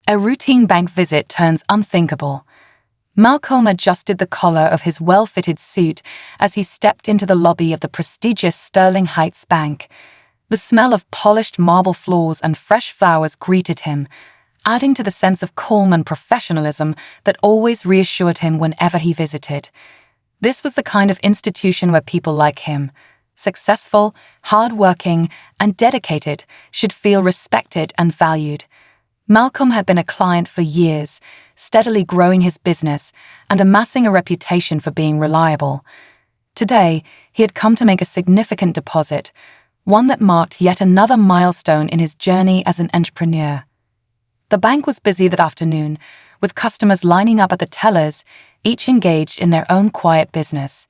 A routine bank visit turns unthinkable. Malcolm adjusted the collar of his well-fitted suit as he stepped into the lobby of the prestigious Sterling Heights Bank. The smell of polished marble floors and fresh flowers greeted him, adding to the sense of calm and professionalism that always reassured him whenever he visited. This was the kind of institution where people like him, successful, hard-working, and dedicated, should feel respected and valued. Malcolm had been a client for years, steadily growing his business and amassing a reputation for being reliable. Today, he had come to make a significant deposit, one that marked yet another milestone in his journey as an entrepreneur. The bank was busy that afternoon, with customers lining up at the tellers, each engaged in their own quiet business.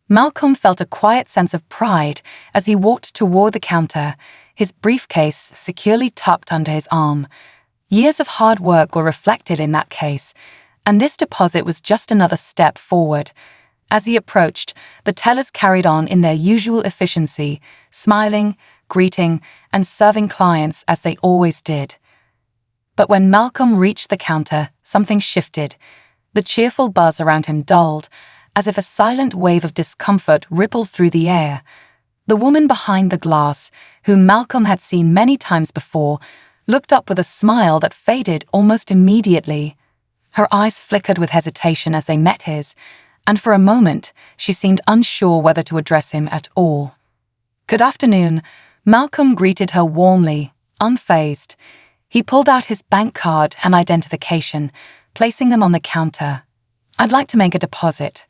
Malcolm felt a quiet sense of pride as he walked toward the counter, his briefcase securely tucked under his arm. Years of hard work were reflected in that case, and this deposit was just another step forward. As he approached, the tellers carried on in their usual efficiency, smiling, greeting, and serving clients as they always did. But when Malcolm reached the counter, something shifted. The cheerful buzz around him dulled, as if a silent wave of discomfort rippled through the air. The woman behind the glass, whom Malcolm had seen many times before, looked up with a smile that faded almost immediately. Her eyes flickered with hesitation as they met his, and for a moment she seemed unsure whether to address him at all. "Good afternoon," Malcolm greeted her warmly, unfazed. He pulled out his bank card and identification, placing them on the counter. "I'd like to make a deposit."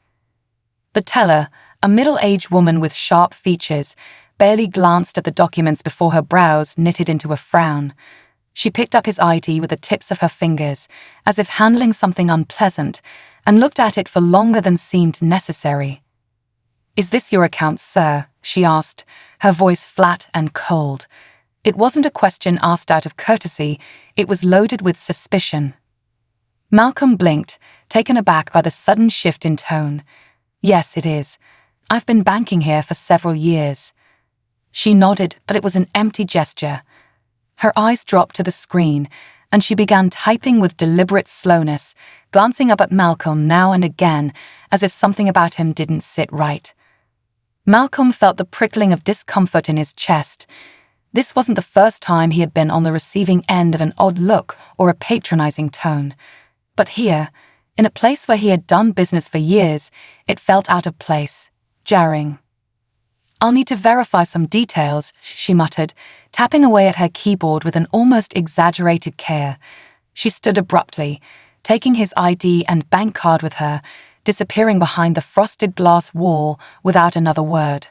The teller, a middle-aged woman with sharp features, barely glanced at the documents before her brows knitted into a frown. She picked up his ID with the tips of her fingers, as if handling something unpleasant, and looked at it for longer than seemed necessary. "Is this your account, sir?" she asked, her voice flat and cold. It wasn't a question asked out of courtesy, it was loaded with suspicion. Malcolm blinked, taken aback by the sudden shift in tone. "Yes, it is. I've been banking here for several years." She nodded, but it was an empty gesture. Her eyes dropped to the screen, and she began typing with deliberate slowness, glancing up at Malcolm now and again, as if something about him didn't sit right. Malcolm felt the prickling of discomfort in his chest. This wasn't the first time he had been on the receiving end of an odd look or a patronizing tone. But here, in a place where he had done business for years, it felt out of place, jarring. "I'll need to verify some details," she muttered, tapping away at her keyboard with an almost exaggerated care. She stood abruptly, taking his ID and bank card with her, disappearing behind the frosted glass wall without another word.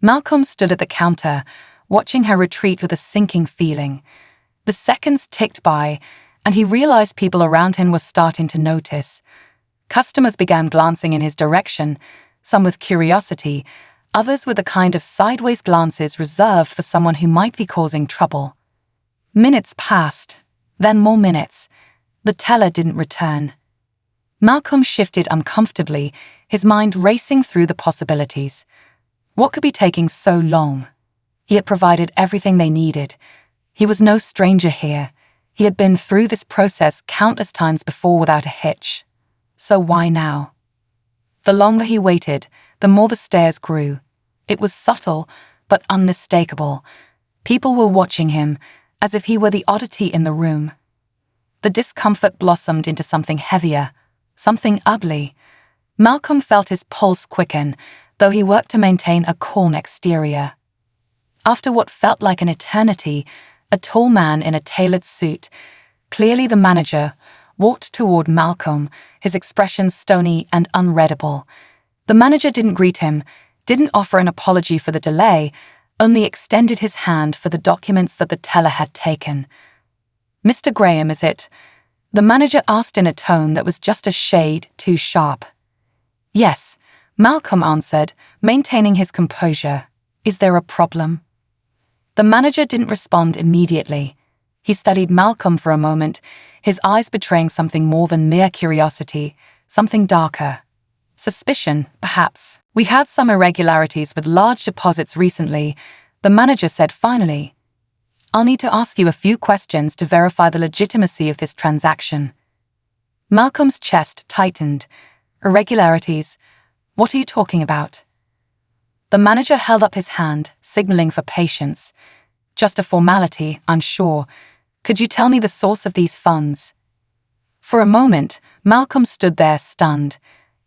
Malcolm stood at the counter, watching her retreat with a sinking feeling. The seconds ticked by, and he realized people around him were starting to notice. Customers began glancing in his direction, some with curiosity, others with the kind of sideways glances reserved for someone who might be causing trouble. Minutes passed, then more minutes. The teller didn't return. Malcolm shifted uncomfortably, his mind racing through the possibilities. What could be taking so long? He had provided everything they needed. He was no stranger here. He had been through this process countless times before without a hitch. So why now? The longer he waited, the more the stares grew. It was subtle, but unmistakable. People were watching him, as if he were the oddity in the room. The discomfort blossomed into something heavier, something ugly. Malcolm felt his pulse quicken, though he worked to maintain a calm exterior. After what felt like an eternity, a tall man in a tailored suit, clearly the manager, walked toward Malcolm, his expression stony and unreadable. The manager didn't greet him, didn't offer an apology for the delay, only extended his hand for the documents that the teller had taken. "Mr. Graham, is it?" The manager asked in a tone that was just a shade too sharp. "Yes," Malcolm answered, maintaining his composure. "Is there a problem?" The manager didn't respond immediately. He studied Malcolm for a moment, his eyes betraying something more than mere curiosity, something darker. Suspicion, perhaps. "We had some irregularities with large deposits recently," the manager said finally. I'll need to ask you a few questions to verify the legitimacy of this transaction. Malcolm's chest tightened. Irregularities? What are you talking about? The manager held up his hand, signaling for patience. Just a formality, I'm sure. Could you tell me the source of these funds? For a moment, Malcolm stood there stunned.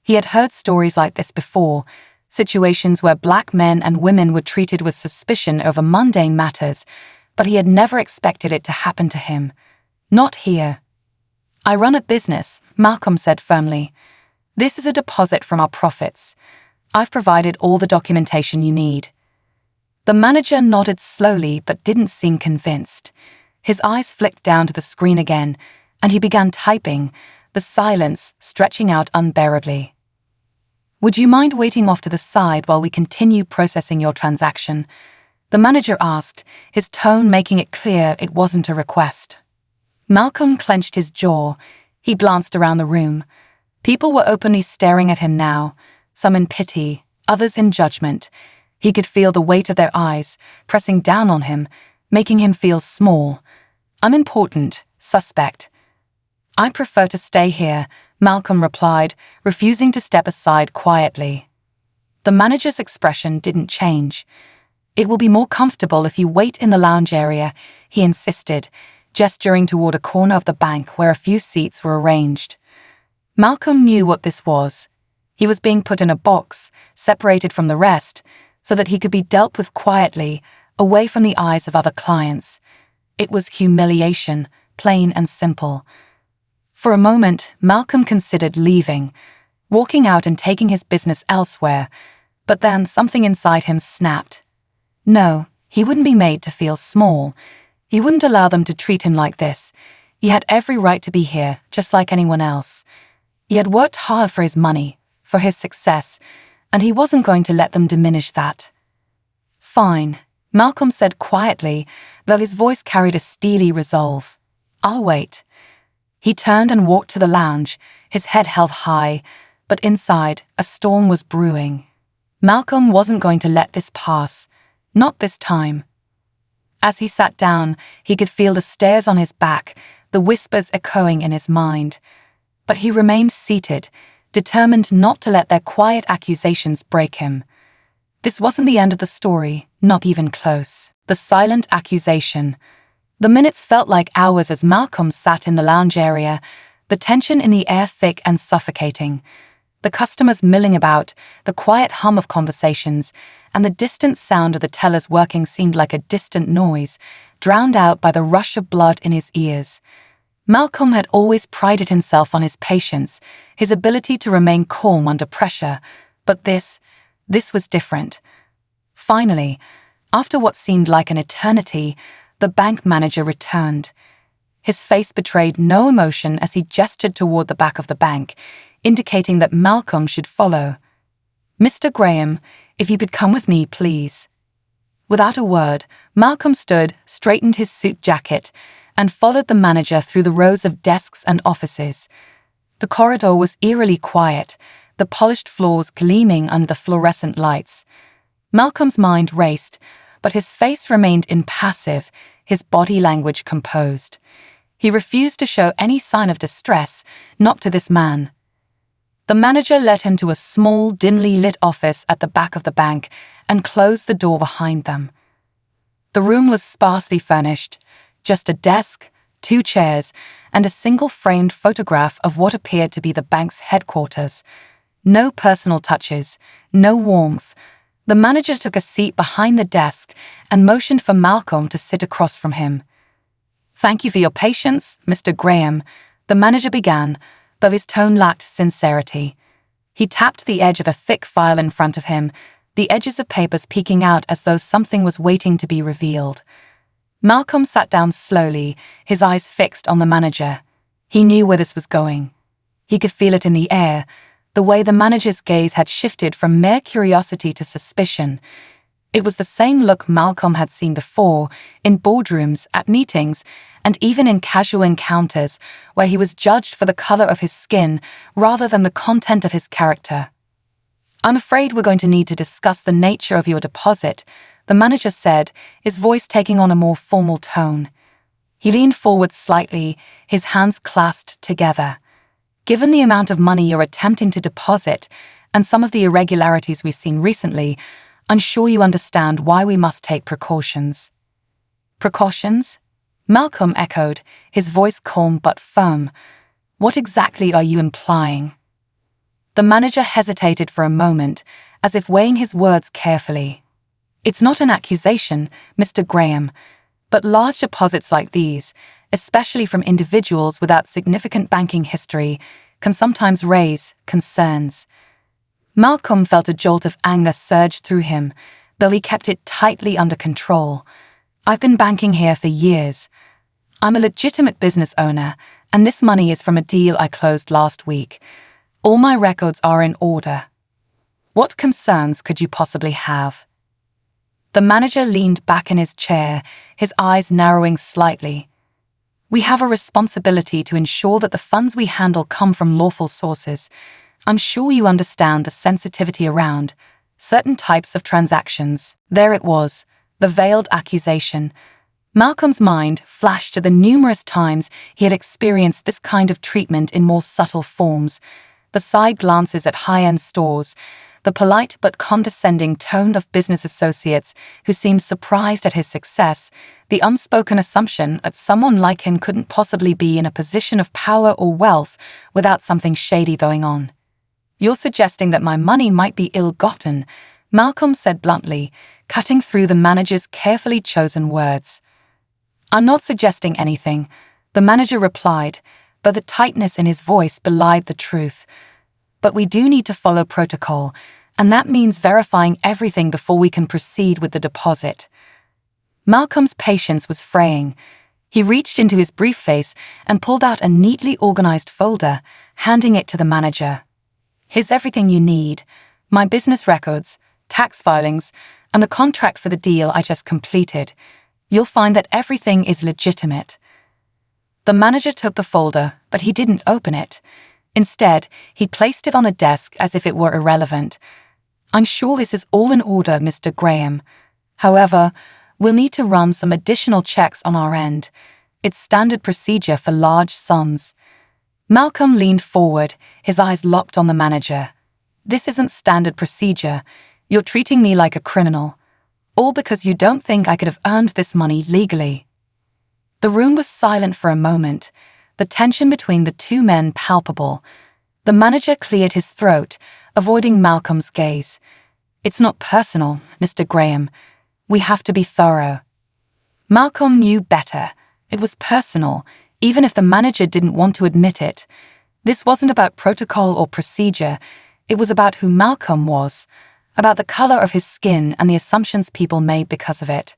He had heard stories like this before, situations where black men and women were treated with suspicion over mundane matters, but he had never expected it to happen to him. Not here. I run a business, Malcolm said firmly. This is a deposit from our profits. I've provided all the documentation you need. The manager nodded slowly but didn't seem convinced. His eyes flicked down to the screen again, and he began typing, the silence stretching out unbearably. Would you mind waiting off to the side while we continue processing your transaction? The manager asked, his tone making it clear it wasn't a request. Malcolm clenched his jaw. He glanced around the room. People were openly staring at him now, some in pity, others in judgment. He could feel the weight of their eyes, pressing down on him, making him feel small, unimportant, suspect. I prefer to stay here, Malcolm replied, refusing to step aside quietly. The manager's expression didn't change. It will be more comfortable if you wait in the lounge area, he insisted, gesturing toward a corner of the bank where a few seats were arranged. Malcolm knew what this was. He was being put in a box, separated from the rest, so that he could be dealt with quietly, away from the eyes of other clients. It was humiliation, plain and simple. For a moment, Malcolm considered leaving, walking out and taking his business elsewhere, but then something inside him snapped. No, he wouldn't be made to feel small. He wouldn't allow them to treat him like this. He had every right to be here, just like anyone else. He had worked hard for his money, for his success, and he wasn't going to let them diminish that. Fine, Malcolm said quietly, though his voice carried a steely resolve. I'll wait. He turned and walked to the lounge, his head held high, but inside, a storm was brewing. Malcolm wasn't going to let this pass, not this time. As he sat down, he could feel the stares on his back, the whispers echoing in his mind. But he remained seated, determined not to let their quiet accusations break him. This wasn't the end of the story, not even close. The silent accusation. The minutes felt like hours as Malcolm sat in the lounge area, the tension in the air thick and suffocating. The customers milling about, the quiet hum of conversations, and the distant sound of the tellers working seemed like a distant noise, drowned out by the rush of blood in his ears. Malcolm had always prided himself on his patience, his ability to remain calm under pressure, but this was different. Finally, after what seemed like an eternity, the bank manager returned. His face betrayed no emotion as he gestured toward the back of the bank, indicating that Malcolm should follow. Mr. Graham, if you could come with me, please. Without a word, Malcolm stood, straightened his suit jacket, and followed the manager through the rows of desks and offices. The corridor was eerily quiet, the polished floors gleaming under the fluorescent lights. Malcolm's mind raced, but his face remained impassive, his body language composed. He refused to show any sign of distress, not to this man. The manager led him to a small, dimly lit office at the back of the bank and closed the door behind them. The room was sparsely furnished, just a desk, 2 chairs, and a single framed photograph of what appeared to be the bank's headquarters. No personal touches, no warmth. The manager took a seat behind the desk and motioned for Malcolm to sit across from him. Thank you for your patience, Mr. Graham, the manager began, though his tone lacked sincerity. He tapped the edge of a thick file in front of him, the edges of papers peeking out as though something was waiting to be revealed. Malcolm sat down slowly, his eyes fixed on the manager. He knew where this was going. He could feel it in the air, the way the manager's gaze had shifted from mere curiosity to suspicion. It was the same look Malcolm had seen before, in boardrooms, at meetings, and even in casual encounters, where he was judged for the color of his skin rather than the content of his character. I'm afraid we're going to need to discuss the nature of your deposit, the manager said, his voice taking on a more formal tone. He leaned forward slightly, his hands clasped together. Given the amount of money you're attempting to deposit and some of the irregularities we've seen recently, I'm sure you understand why we must take precautions. Precautions? Malcolm echoed, his voice calm but firm. What exactly are you implying? The manager hesitated for a moment, as if weighing his words carefully. It's not an accusation, Mr. Graham, but large deposits like these, especially from individuals without significant banking history, can sometimes raise concerns. Malcolm felt a jolt of anger surge through him, though he kept it tightly under control. I've been banking here for years. I'm a legitimate business owner, and this money is from a deal I closed last week. All my records are in order. What concerns could you possibly have? The manager leaned back in his chair, his eyes narrowing slightly. We have a responsibility to ensure that the funds we handle come from lawful sources. I'm sure you understand the sensitivity around certain types of transactions. There it was, the veiled accusation. Malcolm's mind flashed to the numerous times he had experienced this kind of treatment in more subtle forms. The side glances at high-end stores, the polite but condescending tone of business associates who seemed surprised at his success, the unspoken assumption that someone like him couldn't possibly be in a position of power or wealth without something shady going on. You're suggesting that my money might be ill-gotten, Malcolm said bluntly, cutting through the manager's carefully chosen words. I'm not suggesting anything, the manager replied, though the tightness in his voice belied the truth. But we do need to follow protocol, and that means verifying everything before we can proceed with the deposit. Malcolm's patience was fraying. He reached into his briefcase and pulled out a neatly organized folder, handing it to the manager. Here's everything you need: my business records, tax filings, and the contract for the deal I just completed. You'll find that everything is legitimate. The manager took the folder, but he didn't open it. Instead, he placed it on the desk as if it were irrelevant. I'm sure this is all in order, Mr. Graham. However, we'll need to run some additional checks on our end. It's standard procedure for large sums. Malcolm leaned forward, his eyes locked on the manager. This isn't standard procedure. You're treating me like a criminal. All because you don't think I could have earned this money legally. The room was silent for a moment, the tension between the two men palpable. The manager cleared his throat, avoiding Malcolm's gaze. It's not personal, Mr. Graham. We have to be thorough. Malcolm knew better. It was personal, even if the manager didn't want to admit it. This wasn't about protocol or procedure. It was about who Malcolm was, about the color of his skin and the assumptions people made because of it.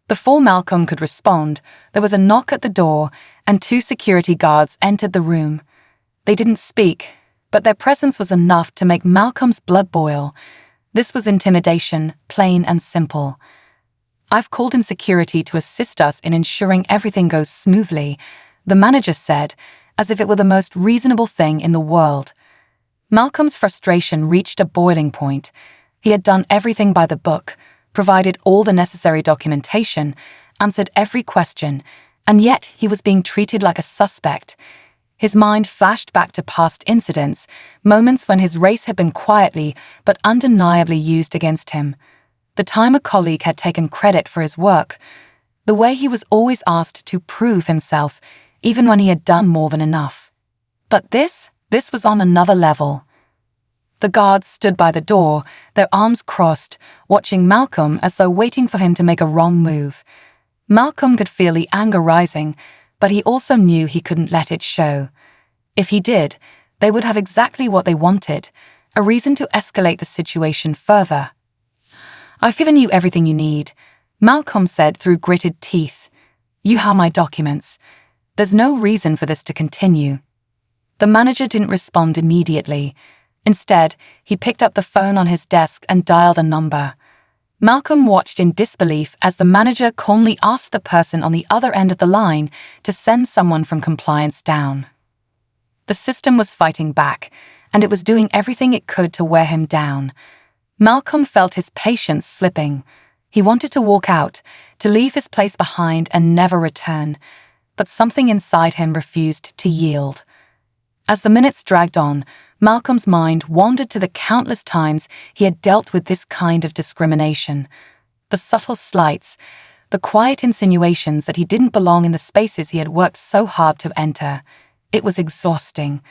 Before Malcolm could respond, there was a knock at the door, and 2 security guards entered the room. They didn't speak, but their presence was enough to make Malcolm's blood boil. This was intimidation, plain and simple. I've called in security to assist us in ensuring everything goes smoothly, the manager said, as if it were the most reasonable thing in the world. Malcolm's frustration reached a boiling point. He had done everything by the book, provided all the necessary documentation, answered every question, and yet he was being treated like a suspect. His mind flashed back to past incidents, moments when his race had been quietly but undeniably used against him. The time a colleague had taken credit for his work, the way he was always asked to prove himself, even when he had done more than enough. But this was on another level. The guards stood by the door, their arms crossed, watching Malcolm as though waiting for him to make a wrong move. Malcolm could feel the anger rising, but he also knew he couldn't let it show. If he did, they would have exactly what they wanted, a reason to escalate the situation further. I've given you everything you need, Malcolm said through gritted teeth. You have my documents. There's no reason for this to continue. The manager didn't respond immediately. Instead, he picked up the phone on his desk and dialed a number. Malcolm watched in disbelief as the manager calmly asked the person on the other end of the line to send someone from compliance down. The system was fighting back, and it was doing everything it could to wear him down. Malcolm felt his patience slipping. He wanted to walk out, to leave his place behind and never return, but something inside him refused to yield. As the minutes dragged on, Malcolm's mind wandered to the countless times he had dealt with this kind of discrimination. The subtle slights, the quiet insinuations that he didn't belong in the spaces he had worked so hard to enter. It was exhausting.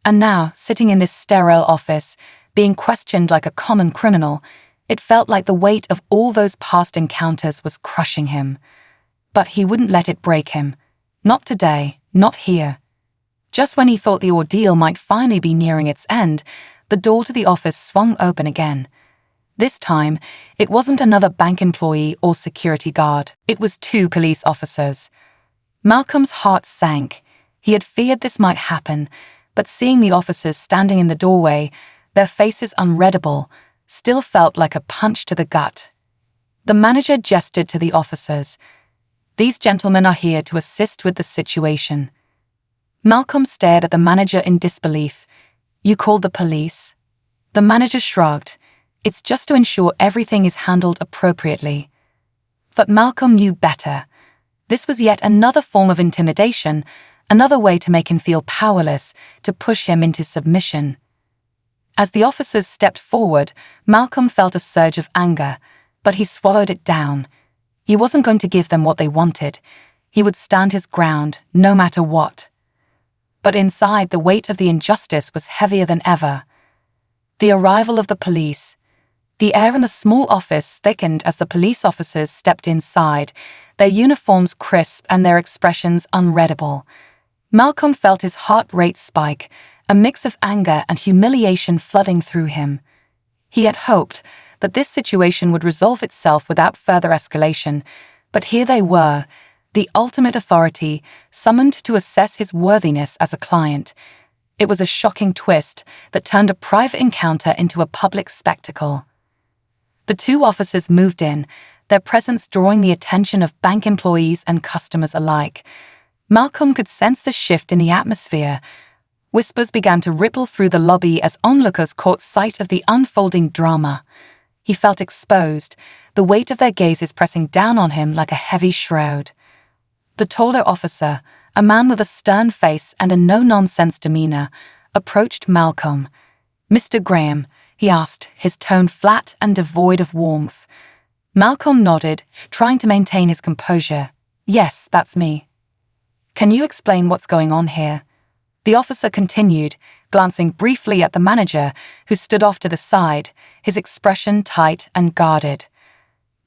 And now, sitting in this sterile office, being questioned like a common criminal, it felt like the weight of all those past encounters was crushing him. But he wouldn't let it break him. Not today, not here. Just when he thought the ordeal might finally be nearing its end, the door to the office swung open again. This time, it wasn't another bank employee or security guard. It was 2 police officers. Malcolm's heart sank. He had feared this might happen, but seeing the officers standing in the doorway, their faces unreadable, still felt like a punch to the gut. The manager gestured to the officers. "These gentlemen are here to assist with the situation." Malcolm stared at the manager in disbelief. "You called the police?" The manager shrugged. "It's just to ensure everything is handled appropriately." But Malcolm knew better. This was yet another form of intimidation, another way to make him feel powerless, to push him into submission. As the officers stepped forward, Malcolm felt a surge of anger, but he swallowed it down. He wasn't going to give them what they wanted. He would stand his ground, no matter what. But inside, the weight of the injustice was heavier than ever. The arrival of the police. The air in the small office thickened as the police officers stepped inside, their uniforms crisp and their expressions unreadable. Malcolm felt his heart rate spike, a mix of anger and humiliation flooding through him. He had hoped that this situation would resolve itself without further escalation, but here they were, the ultimate authority, summoned to assess his worthiness as a client. It was a shocking twist that turned a private encounter into a public spectacle. The 2 officers moved in, their presence drawing the attention of bank employees and customers alike. Malcolm could sense the shift in the atmosphere. Whispers began to ripple through the lobby as onlookers caught sight of the unfolding drama. He felt exposed, the weight of their gazes pressing down on him like a heavy shroud. The taller officer, a man with a stern face and a no-nonsense demeanor, approached Malcolm. "Mr. Graham," he asked, his tone flat and devoid of warmth. Malcolm nodded, trying to maintain his composure. "Yes, that's me." "Can you explain what's going on here?" The officer continued, glancing briefly at the manager, who stood off to the side, his expression tight and guarded.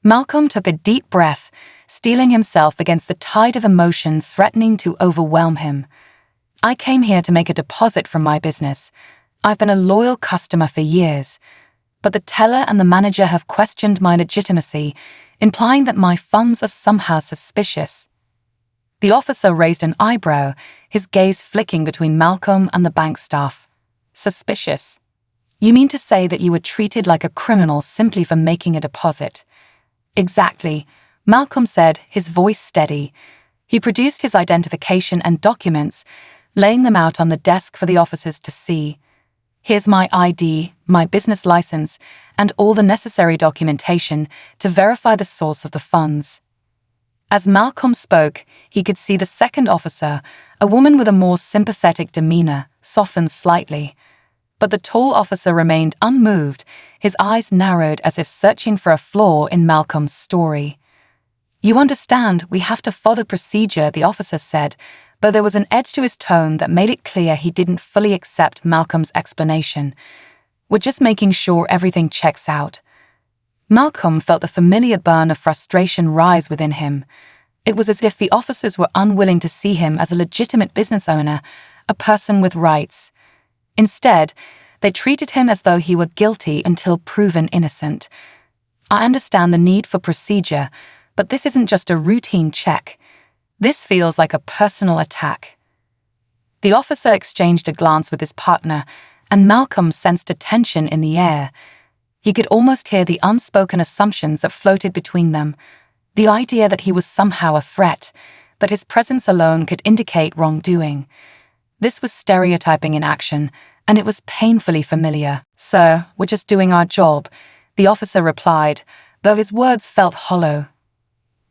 Malcolm took a deep breath, steeling himself against the tide of emotion threatening to overwhelm him. "I came here to make a deposit from my business. I've been a loyal customer for years, but the teller and the manager have questioned my legitimacy, implying that my funds are somehow suspicious." The officer raised an eyebrow, his gaze flicking between Malcolm and the bank staff. "Suspicious? You mean to say that you were treated like a criminal simply for making a deposit?" "Exactly," Malcolm said, his voice steady. He produced his identification and documents, laying them out on the desk for the officers to see. "Here's my ID, my business license, and all the necessary documentation to verify the source of the funds." As Malcolm spoke, he could see the second officer, a woman with a more sympathetic demeanor, soften slightly. But the tall officer remained unmoved, his eyes narrowed as if searching for a flaw in Malcolm's story. "You understand, we have to follow procedure," the officer said, though there was an edge to his tone that made it clear he didn't fully accept Malcolm's explanation. "We're just making sure everything checks out." Malcolm felt the familiar burn of frustration rise within him. It was as if the officers were unwilling to see him as a legitimate business owner, a person with rights. Instead, they treated him as though he were guilty until proven innocent. "I understand the need for procedure, but this isn't just a routine check. This feels like a personal attack." The officer exchanged a glance with his partner, and Malcolm sensed a tension in the air. He could almost hear the unspoken assumptions that floated between them, the idea that he was somehow a threat, that his presence alone could indicate wrongdoing. This was stereotyping in action, and it was painfully familiar. "Sir, we're just doing our job," the officer replied, though his words felt hollow.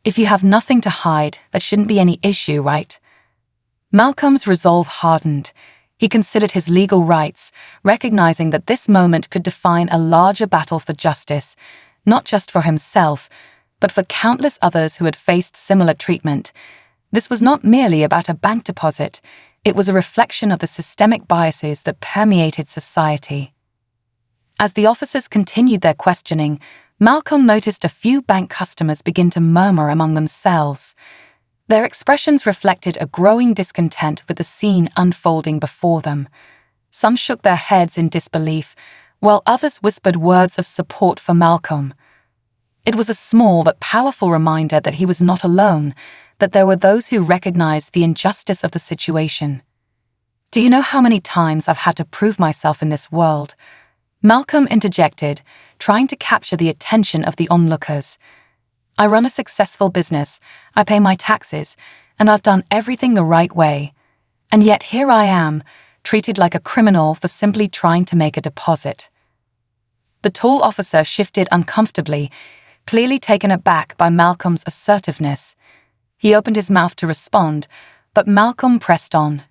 "If you have nothing to hide, that shouldn't be any issue, right?" Malcolm's resolve hardened. He considered his legal rights, recognizing that this moment could define a larger battle for justice, not just for himself, but for countless others who had faced similar treatment. This was not merely about a bank deposit, it was a reflection of the systemic biases that permeated society. As the officers continued their questioning, Malcolm noticed a few bank customers begin to murmur among themselves. Their expressions reflected a growing discontent with the scene unfolding before them. Some shook their heads in disbelief, while others whispered words of support for Malcolm. It was a small but powerful reminder that he was not alone, that there were those who recognized the injustice of the situation. "Do you know how many times I've had to prove myself in this world?" Malcolm interjected, trying to capture the attention of the onlookers. "I run a successful business, I pay my taxes, and I've done everything the right way. And yet here I am, treated like a criminal for simply trying to make a deposit." The tall officer shifted uncomfortably, clearly taken aback by Malcolm's assertiveness. He opened his mouth to respond, but Malcolm pressed on.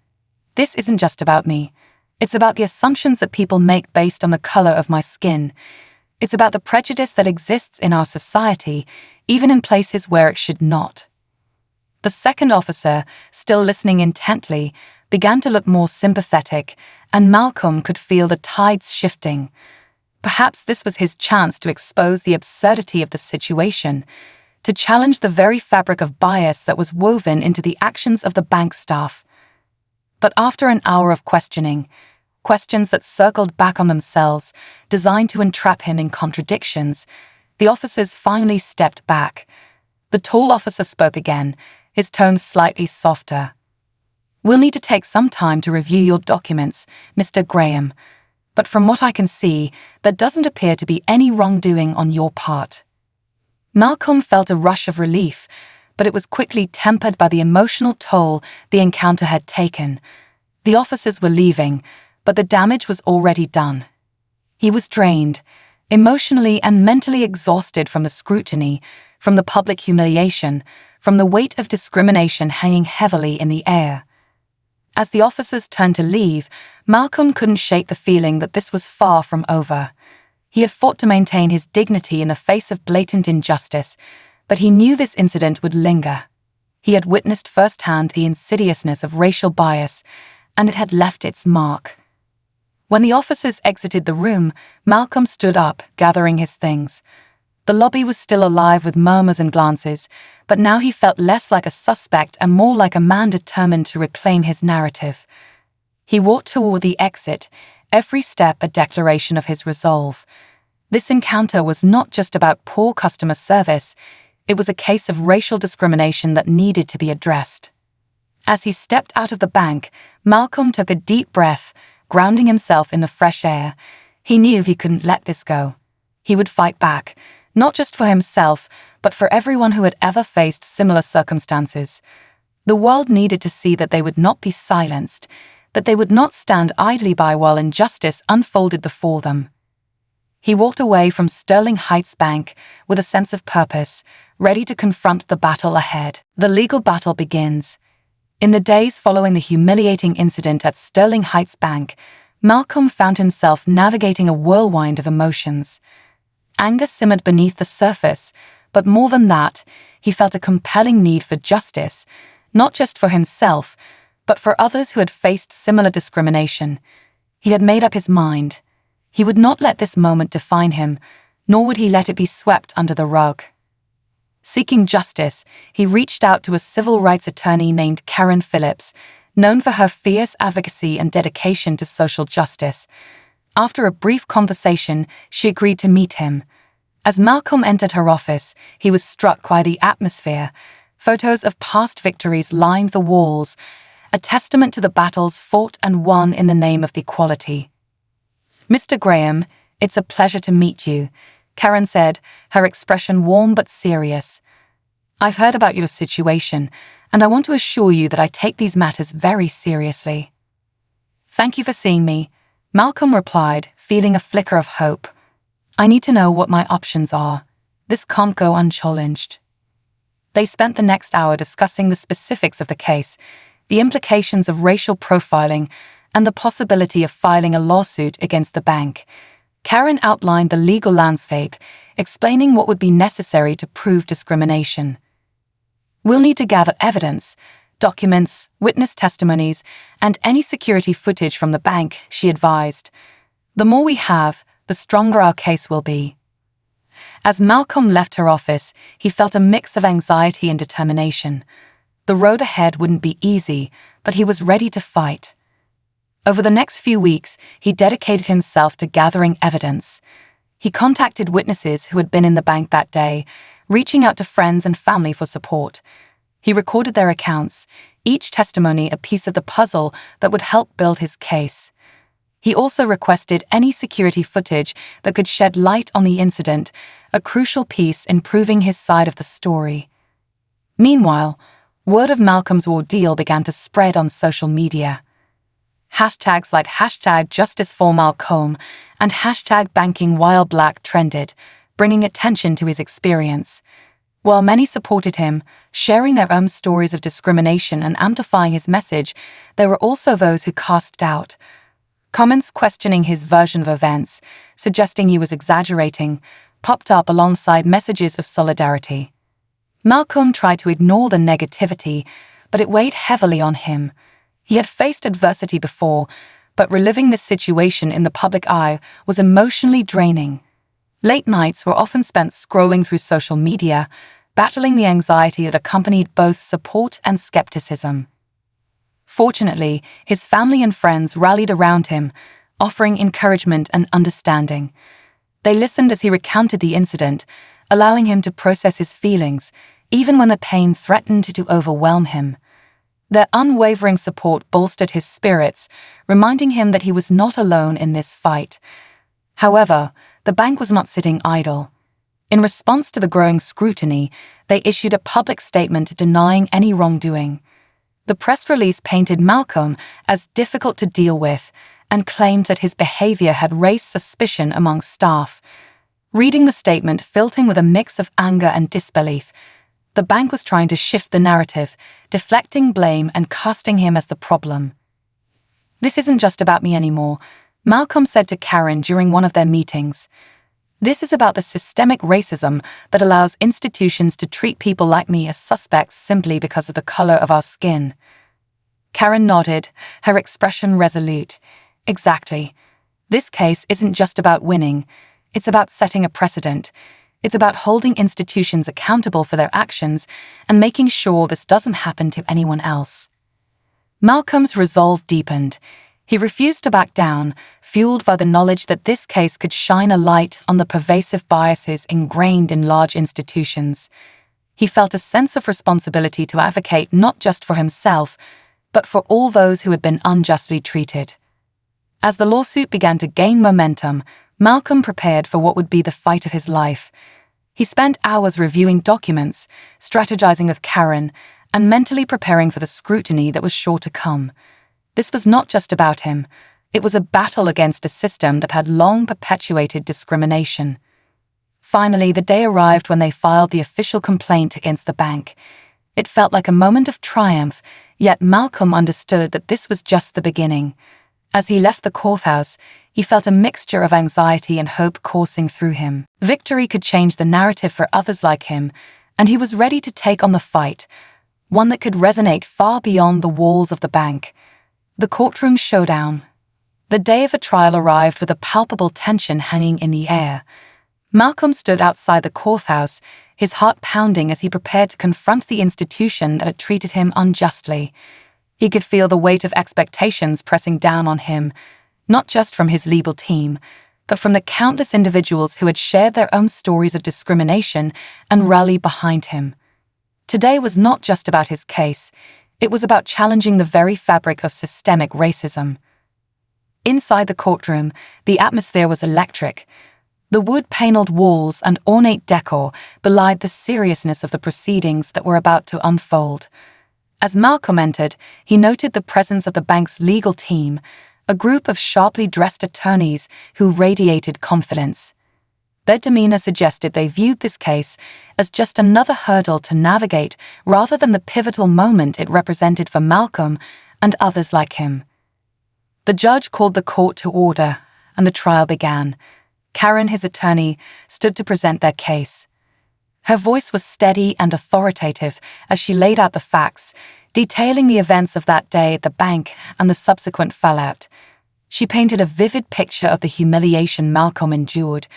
"This isn't just about me. It's about the assumptions that people make based on the color of my skin. It's about the prejudice that exists in our society, even in places where it should not." The second officer, still listening intently, began to look more sympathetic, and Malcolm could feel the tides shifting. Perhaps this was his chance to expose the absurdity of the situation, to challenge the very fabric of bias that was woven into the actions of the bank staff. But after an hour of questioning, questions that circled back on themselves, designed to entrap him in contradictions, the officers finally stepped back. The tall officer spoke again, his tone slightly softer. "We'll need to take some time to review your documents, Mr. Graham, but from what I can see, there doesn't appear to be any wrongdoing on your part." Malcolm felt a rush of relief, but it was quickly tempered by the emotional toll the encounter had taken. The officers were leaving, but the damage was already done. He was drained, emotionally and mentally exhausted from the scrutiny, from the public humiliation, from the weight of discrimination hanging heavily in the air. As the officers turned to leave, Malcolm couldn't shake the feeling that this was far from over. He had fought to maintain his dignity in the face of blatant injustice, but he knew this incident would linger. He had witnessed firsthand the insidiousness of racial bias, and it had left its mark. When the officers exited the room, Malcolm stood up, gathering his things. The lobby was still alive with murmurs and glances, but now he felt less like a suspect and more like a man determined to reclaim his narrative. He walked toward the exit, every step a declaration of his resolve. This encounter was not just about poor customer service, it was a case of racial discrimination that needed to be addressed. As he stepped out of the bank, Malcolm took a deep breath, grounding himself in the fresh air. He knew he couldn't let this go. He would fight back, not just for himself, but for everyone who had ever faced similar circumstances. The world needed to see that they would not be silenced, that they would not stand idly by while injustice unfolded before them. He walked away from Startling Heights Bank with a sense of purpose, ready to confront the battle ahead. The legal battle begins. In the days following the humiliating incident at Startling Heights Bank, Malcolm found himself navigating a whirlwind of emotions. Anger simmered beneath the surface, but more than that, he felt a compelling need for justice, not just for himself, but for others who had faced similar discrimination. He had made up his mind. He would not let this moment define him, nor would he let it be swept under the rug. Seeking justice, he reached out to a civil rights attorney named Karen Phillips, known for her fierce advocacy and dedication to social justice. After a brief conversation, she agreed to meet him. As Malcolm entered her office, he was struck by the atmosphere. Photos of past victories lined the walls, a testament to the battles fought and won in the name of equality. "Mr. Graham, it's a pleasure to meet you," Karen said, her expression warm but serious. "I've heard about your situation, and I want to assure you that I take these matters very seriously." "Thank you for seeing me," Malcolm replied, feeling a flicker of hope. "I need to know what my options are." This can't go unchallenged. They spent the next hour discussing the specifics of the case, the implications of racial profiling, and the possibility of filing a lawsuit against the bank. Karen outlined the legal landscape, explaining what would be necessary to prove discrimination. We'll need to gather evidence, documents, witness testimonies, and any security footage from the bank, she advised. The more we have, the stronger our case will be. As Malcolm left her office, he felt a mix of anxiety and determination. The road ahead wouldn't be easy, but he was ready to fight. Over the next few weeks, he dedicated himself to gathering evidence. He contacted witnesses who had been in the bank that day, reaching out to friends and family for support. He recorded their accounts, each testimony a piece of the puzzle that would help build his case. He also requested any security footage that could shed light on the incident, a crucial piece in proving his side of the story. Meanwhile, word of Malcolm's ordeal began to spread on social media. Hashtags like #JusticeForMalcolm and #BankingWhileBlack trended, bringing attention to his experience. While many supported him, sharing their own stories of discrimination and amplifying his message, there were also those who cast doubt. Comments questioning his version of events, suggesting he was exaggerating, popped up alongside messages of solidarity. Malcolm tried to ignore the negativity, but it weighed heavily on him. He had faced adversity before, but reliving this situation in the public eye was emotionally draining. Late nights were often spent scrolling through social media, battling the anxiety that accompanied both support and skepticism. Fortunately, his family and friends rallied around him, offering encouragement and understanding. They listened as he recounted the incident, allowing him to process his feelings, even when the pain threatened to overwhelm him. Their unwavering support bolstered his spirits, reminding him that he was not alone in this fight. However, the bank was not sitting idle. In response to the growing scrutiny, they issued a public statement denying any wrongdoing. The press release painted Malcolm as difficult to deal with and claimed that his behavior had raised suspicion among staff. Reading the statement filled him with a mix of anger and disbelief. The bank was trying to shift the narrative, deflecting blame and casting him as the problem. "This isn't just about me anymore," Malcolm said to Karen during one of their meetings. "This is about the systemic racism that allows institutions to treat people like me as suspects simply because of the color of our skin." Karen nodded, her expression resolute. "Exactly. This case isn't just about winning. It's about setting a precedent. It's about holding institutions accountable for their actions and making sure this doesn't happen to anyone else." Malcolm's resolve deepened. He refused to back down, fueled by the knowledge that this case could shine a light on the pervasive biases ingrained in large institutions. He felt a sense of responsibility to advocate not just for himself, but for all those who had been unjustly treated. As the lawsuit began to gain momentum, Malcolm prepared for what would be the fight of his life. He spent hours reviewing documents, strategizing with Karen, and mentally preparing for the scrutiny that was sure to come. This was not just about him. It was a battle against a system that had long perpetuated discrimination. Finally, the day arrived when they filed the official complaint against the bank. It felt like a moment of triumph, yet Malcolm understood that this was just the beginning. As he left the courthouse, he felt a mixture of anxiety and hope coursing through him. Victory could change the narrative for others like him, and he was ready to take on the fight, one that could resonate far beyond the walls of the bank. The courtroom showdown. The day of the trial arrived with a palpable tension hanging in the air. Malcolm stood outside the courthouse, his heart pounding as he prepared to confront the institution that had treated him unjustly. He could feel the weight of expectations pressing down on him, not just from his legal team, but from the countless individuals who had shared their own stories of discrimination and rallied behind him. Today was not just about his case. It was about challenging the very fabric of systemic racism. Inside the courtroom, the atmosphere was electric. The wood-paneled walls and ornate decor belied the seriousness of the proceedings that were about to unfold. As Malcolm entered, he noted the presence of the bank's legal team, a group of sharply dressed attorneys who radiated confidence. Their demeanor suggested they viewed this case as just another hurdle to navigate rather than the pivotal moment it represented for Malcolm and others like him. The judge called the court to order, and the trial began. Karen, his attorney, stood to present their case. Her voice was steady and authoritative as she laid out the facts, detailing the events of that day at the bank and the subsequent fallout. She painted a vivid picture of the humiliation Malcolm endured,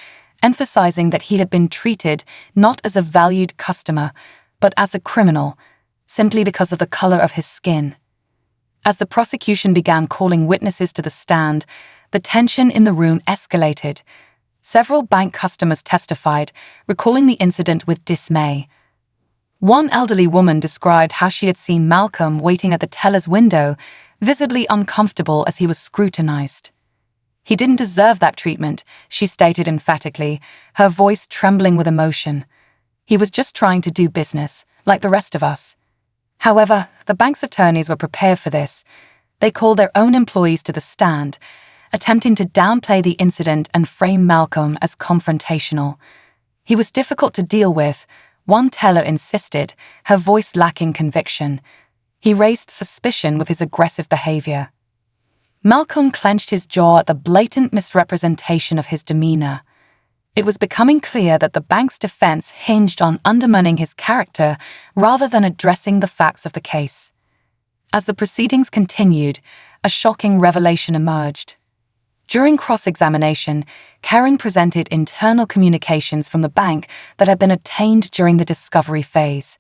emphasizing that he had been treated not as a valued customer, but as a criminal, simply because of the color of his skin. As the prosecution began calling witnesses to the stand, the tension in the room escalated. Several bank customers testified, recalling the incident with dismay. One elderly woman described how she had seen Malcolm waiting at the teller's window, visibly uncomfortable as he was scrutinized. "He didn't deserve that treatment," she stated emphatically, her voice trembling with emotion. "He was just trying to do business, like the rest of us." However, the bank's attorneys were prepared for this. They called their own employees to the stand, attempting to downplay the incident and frame Malcolm as confrontational. He was difficult to deal with, one teller insisted, her voice lacking conviction. He raised suspicion with his aggressive behavior. Malcolm clenched his jaw at the blatant misrepresentation of his demeanor. It was becoming clear that the bank's defense hinged on undermining his character rather than addressing the facts of the case. As the proceedings continued, a shocking revelation emerged. During cross-examination, Karen presented internal communications from the bank that had been obtained during the discovery phase.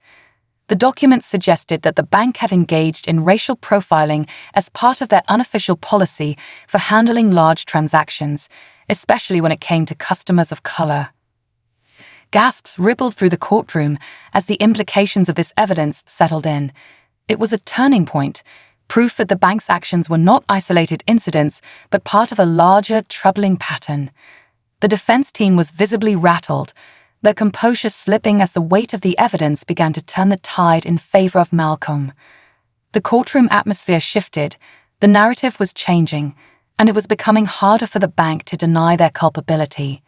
The documents suggested that the bank had engaged in racial profiling as part of their unofficial policy for handling large transactions, especially when it came to customers of color. Gasps rippled through the courtroom as the implications of this evidence settled in. It was a turning point, proof that the bank's actions were not isolated incidents, but part of a larger, troubling pattern. The defense team was visibly rattled, their composure slipping as the weight of the evidence began to turn the tide in favor of Malcolm. The courtroom atmosphere shifted, the narrative was changing, and it was becoming harder for the bank to deny their culpability.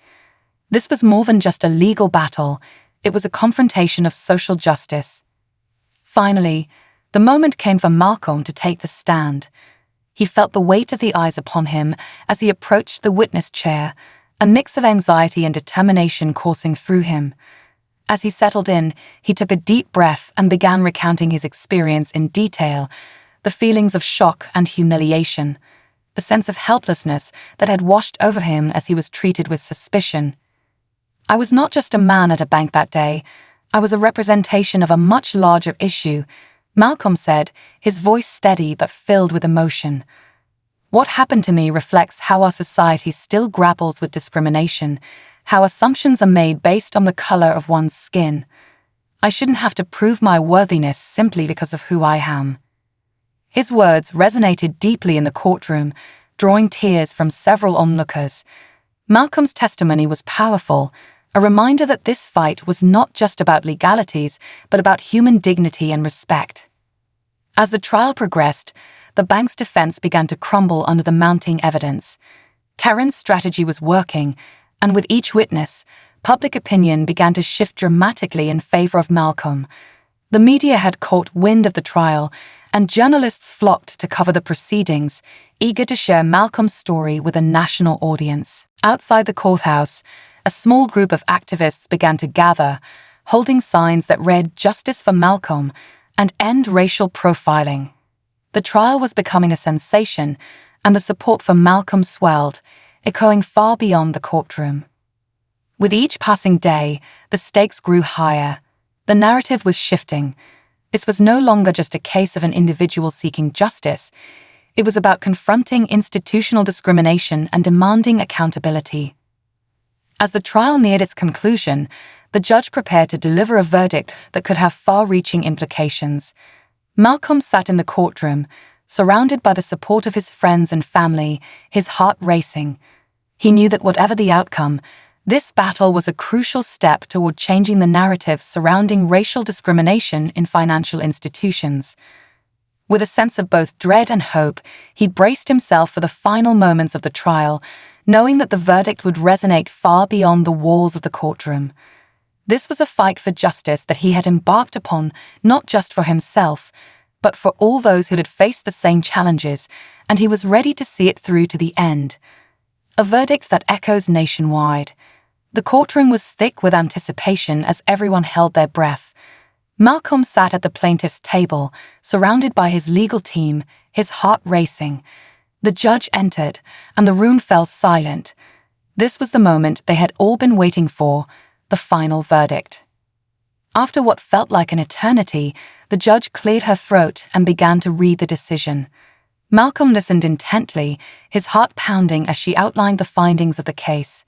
This was more than just a legal battle, it was a confrontation of social justice. Finally, the moment came for Malcolm to take the stand. He felt the weight of the eyes upon him as he approached the witness chair, a mix of anxiety and determination coursing through him. As he settled in, he took a deep breath and began recounting his experience in detail, the feelings of shock and humiliation, the sense of helplessness that had washed over him as he was treated with suspicion. "I was not just a man at a bank that day, I was a representation of a much larger issue," Malcolm said, his voice steady but filled with emotion. "What happened to me reflects how our society still grapples with discrimination, how assumptions are made based on the color of one's skin. I shouldn't have to prove my worthiness simply because of who I am." His words resonated deeply in the courtroom, drawing tears from several onlookers. Malcolm's testimony was powerful, a reminder that this fight was not just about legalities, but about human dignity and respect. As the trial progressed, the bank's defense began to crumble under the mounting evidence. Karen's strategy was working, and with each witness, public opinion began to shift dramatically in favor of Malcolm. The media had caught wind of the trial, and journalists flocked to cover the proceedings, eager to share Malcolm's story with a national audience. Outside the courthouse, a small group of activists began to gather, holding signs that read "Justice for Malcolm" and "End Racial Profiling." The trial was becoming a sensation, and the support for Malcolm swelled, echoing far beyond the courtroom. With each passing day, the stakes grew higher. The narrative was shifting. This was no longer just a case of an individual seeking justice. It was about confronting institutional discrimination and demanding accountability. As the trial neared its conclusion, the judge prepared to deliver a verdict that could have far-reaching implications. Malcolm sat in the courtroom, surrounded by the support of his friends and family, his heart racing. He knew that whatever the outcome, this battle was a crucial step toward changing the narrative surrounding racial discrimination in financial institutions. With a sense of both dread and hope, he braced himself for the final moments of the trial, knowing that the verdict would resonate far beyond the walls of the courtroom. This was a fight for justice that he had embarked upon not just for himself, but for all those who had faced the same challenges, and he was ready to see it through to the end. A verdict that echoes nationwide. The courtroom was thick with anticipation as everyone held their breath. Malcolm sat at the plaintiff's table, surrounded by his legal team, his heart racing. The judge entered, and the room fell silent. This was the moment they had all been waiting for, the final verdict. After what felt like an eternity, the judge cleared her throat and began to read the decision. Malcolm listened intently, his heart pounding as she outlined the findings of the case.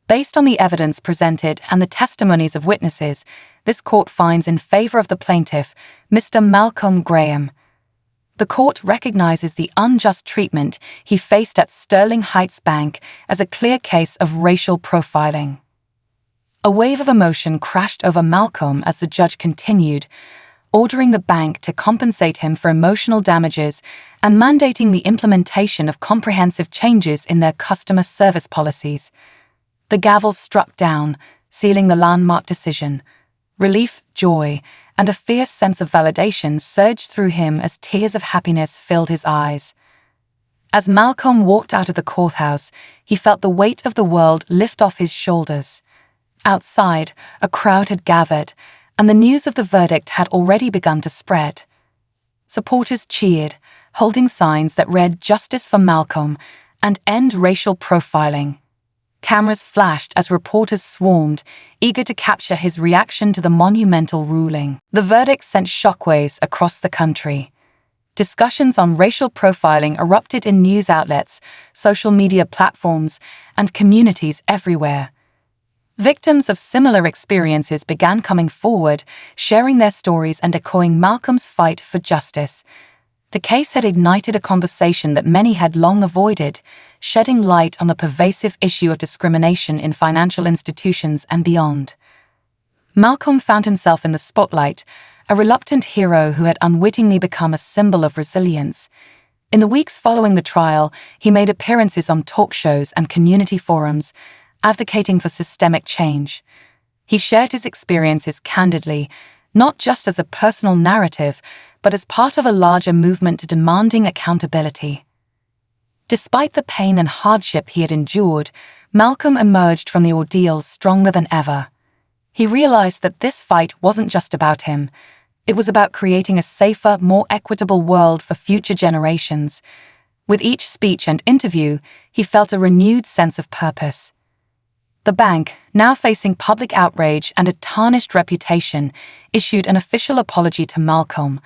Based on the evidence presented and the testimonies of witnesses, this court finds in favor of the plaintiff, Mr. Malcolm Graham. The court recognizes the unjust treatment he faced at Sterling Heights Bank as a clear case of racial profiling. A wave of emotion crashed over Malcolm as the judge continued, ordering the bank to compensate him for emotional damages and mandating the implementation of comprehensive changes in their customer service policies. The gavel struck down, sealing the landmark decision. Relief, joy, and a fierce sense of validation surged through him as tears of happiness filled his eyes. As Malcolm walked out of the courthouse, he felt the weight of the world lift off his shoulders. Outside, a crowd had gathered, and the news of the verdict had already begun to spread. Supporters cheered, holding signs that read "Justice for Malcolm" and "End Racial Profiling." Cameras flashed as reporters swarmed, eager to capture his reaction to the monumental ruling. The verdict sent shockwaves across the country. Discussions on racial profiling erupted in news outlets, social media platforms, and communities everywhere. Victims of similar experiences began coming forward, sharing their stories and echoing Malcolm's fight for justice. The case had ignited a conversation that many had long avoided, shedding light on the pervasive issue of discrimination in financial institutions and beyond. Malcolm found himself in the spotlight, a reluctant hero who had unwittingly become a symbol of resilience. In the weeks following the trial, he made appearances on talk shows and community forums, advocating for systemic change. He shared his experiences candidly, not just as a personal narrative, but as part of a larger movement demanding accountability. Despite the pain and hardship he had endured, Malcolm emerged from the ordeal stronger than ever. He realized that this fight wasn't just about him. It was about creating a safer, more equitable world for future generations. With each speech and interview, he felt a renewed sense of purpose. The bank, now facing public outrage and a tarnished reputation, issued an official apology to Malcolm.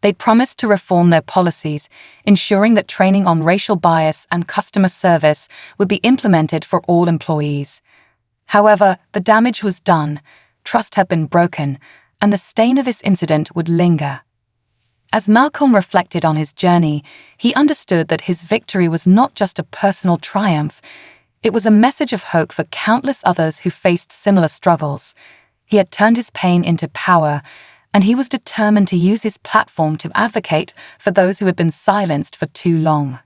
They'd promised to reform their policies, ensuring that training on racial bias and customer service would be implemented for all employees. However, the damage was done, trust had been broken, and the stain of this incident would linger. As Malcolm reflected on his journey, he understood that his victory was not just a personal triumph. It was a message of hope for countless others who faced similar struggles. He had turned his pain into power, and he was determined to use his platform to advocate for those who had been silenced for too long.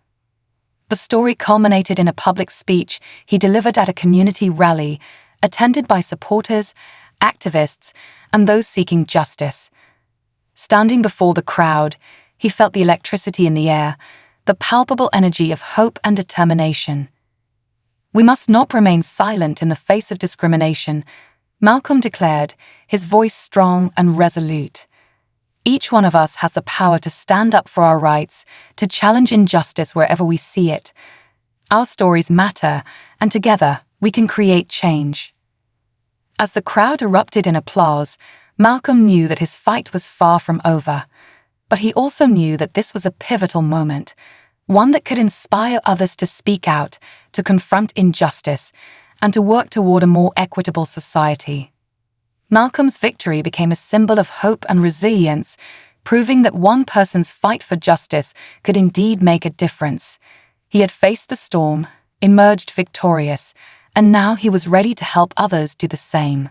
The story culminated in a public speech he delivered at a community rally, attended by supporters, activists, and those seeking justice. Standing before the crowd, he felt the electricity in the air, the palpable energy of hope and determination. "We must not remain silent in the face of discrimination," Malcolm declared, his voice strong and resolute. "Each one of us has the power to stand up for our rights, to challenge injustice wherever we see it. Our stories matter, and together we can create change." As the crowd erupted in applause, Malcolm knew that his fight was far from over. But he also knew that this was a pivotal moment, one that could inspire others to speak out, to confront injustice, and to work toward a more equitable society. Malcolm's victory became a symbol of hope and resilience, proving that one person's fight for justice could indeed make a difference. He had faced the storm, emerged victorious, and now he was ready to help others do the same.